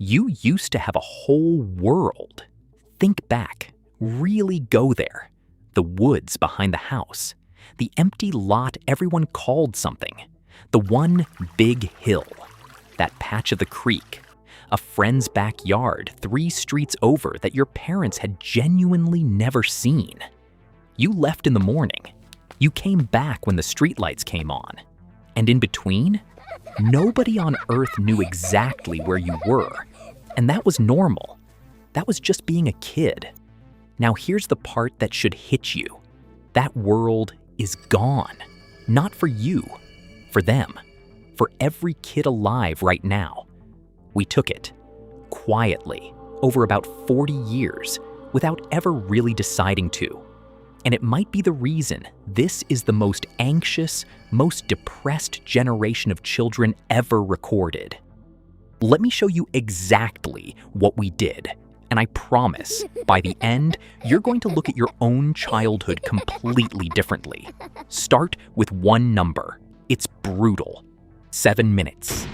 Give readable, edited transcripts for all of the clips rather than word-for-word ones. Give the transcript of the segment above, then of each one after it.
You used to have a whole world. Think back, really go there. The woods behind the house, the empty lot everyone called something, the one big hill, that patch of the creek, a friend's backyard 3 streets over that your parents had genuinely never seen. You left in the morning. You came back when the streetlights came on. And in between, nobody on earth knew exactly where you were. And that was normal. That was just being a kid. Now here's the part that should hit you. That world is gone. Not for you, for them, for every kid alive right now. We took it, quietly, over about 40 years, without ever really deciding to. And it might be the reason this is the most anxious, most depressed generation of children ever recorded. Let me show you exactly what we did. And I promise, by the end, you're going to look at your own childhood completely differently. Start with one number. It's brutal. 7 minutes.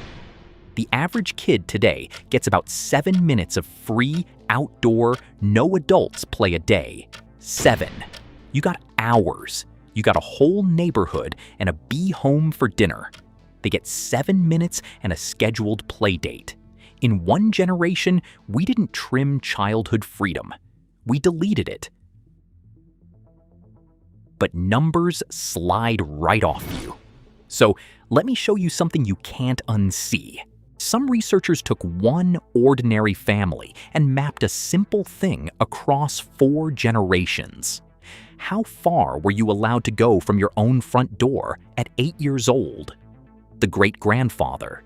The average kid today gets about 7 minutes of free, outdoor, no adults play a day. 7. You got hours. You got a whole neighborhood and a bee home for dinner. They get 7 minutes and a scheduled play date. In one generation, we didn't trim childhood freedom. We deleted it. But numbers slide right off you. So let me show you something you can't unsee. Some researchers took one ordinary family and mapped a simple thing across 4 generations. How far were you allowed to go from your own front door at 8 years old? The great-grandfather,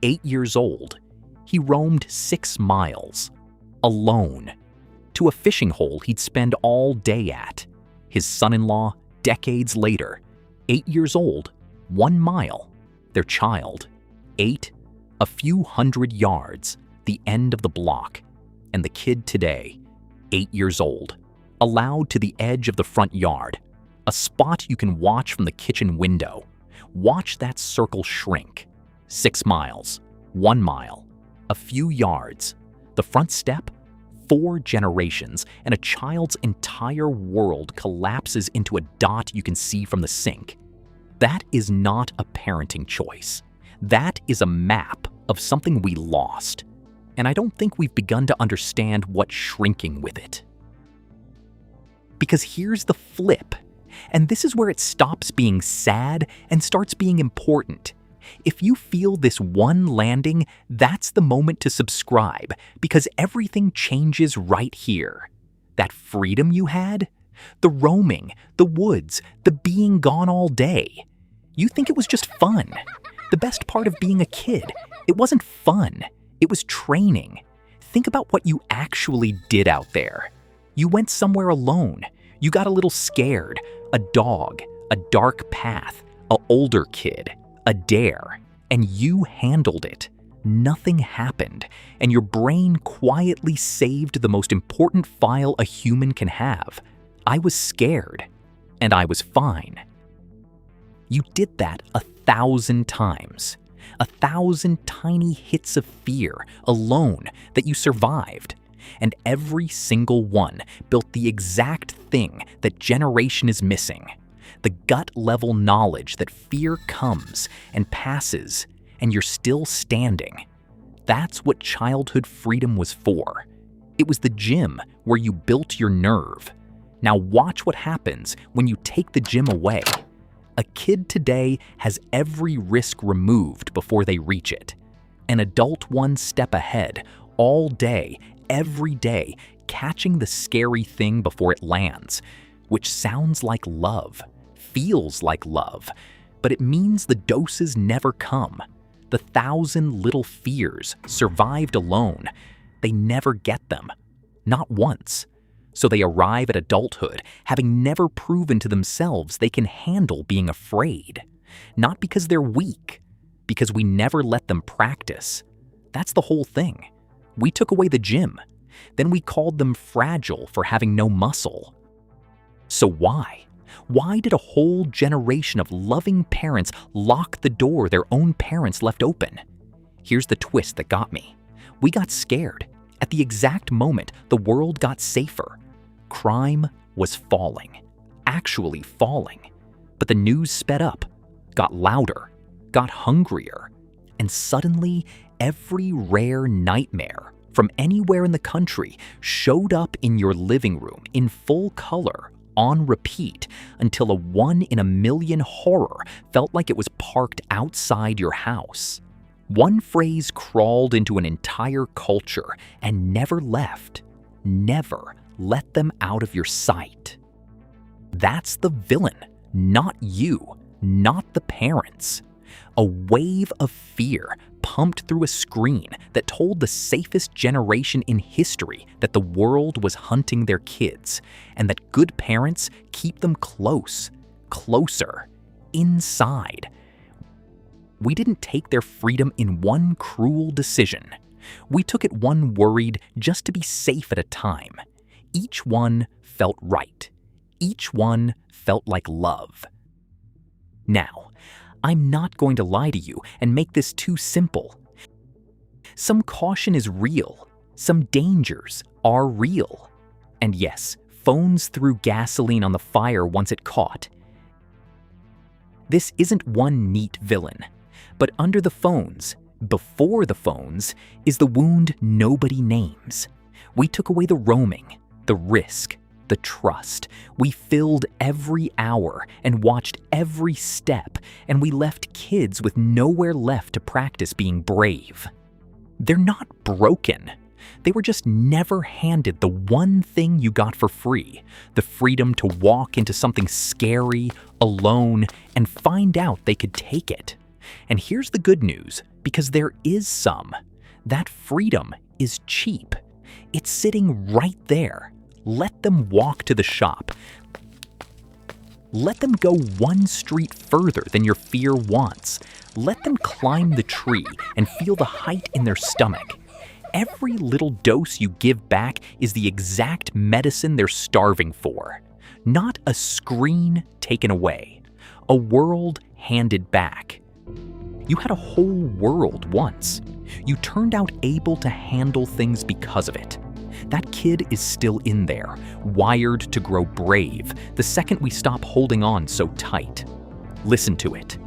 8 years old. He roamed 6 miles, alone, to a fishing hole he'd spend all day at. His son-in-law, decades later, 8 years old, 1 mile. Their child, 8, a few hundred yards, the end of the block. And the kid today, 8 years old, allowed to the edge of the front yard, a spot you can watch from the kitchen window. Watch that circle shrink. 6 miles, 1 mile, a few yards. The front step, 4 generations, and a child's entire world collapses into a dot you can see from the sink. That is not a parenting choice. That is a map of something we lost. And I don't think we've begun to understand what's shrinking with it. Because here's the flip. And this is where it stops being sad and starts being important. If you feel this one landing, that's the moment to subscribe, because everything changes right here. That freedom you had, the roaming, the woods, the being gone all day. You think it was just fun. The best part of being a kid, it wasn't fun. It was training. Think about what you actually did out there. You went somewhere alone. You got a little scared. A dog, a dark path, an older kid, a dare, and you handled it. Nothing happened, and your brain quietly saved the most important file a human can have. I was scared, and I was fine. You did that 1,000 times. 1,000 tiny hits of fear alone that you survived. And every single one built the exact thing that generation is missing. The gut-level knowledge that fear comes and passes, and you're still standing. That's what childhood freedom was for. It was the gym where you built your nerve. Now watch what happens when you take the gym away. A kid today has every risk removed before they reach it. An adult one step ahead, all day, every day, catching the scary thing before it lands, which sounds like love, feels like love, but it means the doses never come. The 1,000 little fears survived alone. They never get them, not once. So they arrive at adulthood, having never proven to themselves they can handle being afraid. Not because they're weak, because we never let them practice. That's the whole thing. We took away the gym. Then we called them fragile for having no muscle. So why? Why did a whole generation of loving parents lock the door their own parents left open? Here's the twist that got me. We got scared. At the exact moment, the world got safer. Crime was falling, actually falling. But the news sped up, got louder, got hungrier, and suddenly every rare nightmare from anywhere in the country showed up in your living room in full color, on repeat, until a 1-in-a-million horror felt like it was parked outside your house. One phrase crawled into an entire culture and never left. Never let them out of your sight. That's the villain, not you, not the parents. A wave of fear pumped through a screen that told the safest generation in history that the world was hunting their kids, and that good parents keep them close, closer, inside. We didn't take their freedom in one cruel decision. We took it one worried just to be safe at a time. Each one felt right. Each one felt like love. Now, I'm not going to lie to you and make this too simple. Some caution is real. Some dangers are real. And yes, phones threw gasoline on the fire once it caught. This isn't one neat villain, but under the phones, before the phones, is the wound nobody names. We took away the roaming, the risk, the trust. We filled every hour and watched every step, and we left kids with nowhere left to practice being brave. They're not broken. They were just never handed the one thing you got for free, the freedom to walk into something scary, alone, and find out they could take it. And here's the good news, because there is some. That freedom is cheap. It's sitting right there. Let them walk to the shop. Let them go one street further than your fear wants. Let them climb the tree and feel the height in their stomach. Every little dose you give back is the exact medicine they're starving for. Not a screen taken away. A world handed back. You had a whole world once. You turned out able to handle things because of it. That kid is still in there, wired to grow brave, the second we stop holding on so tight. Listen to it.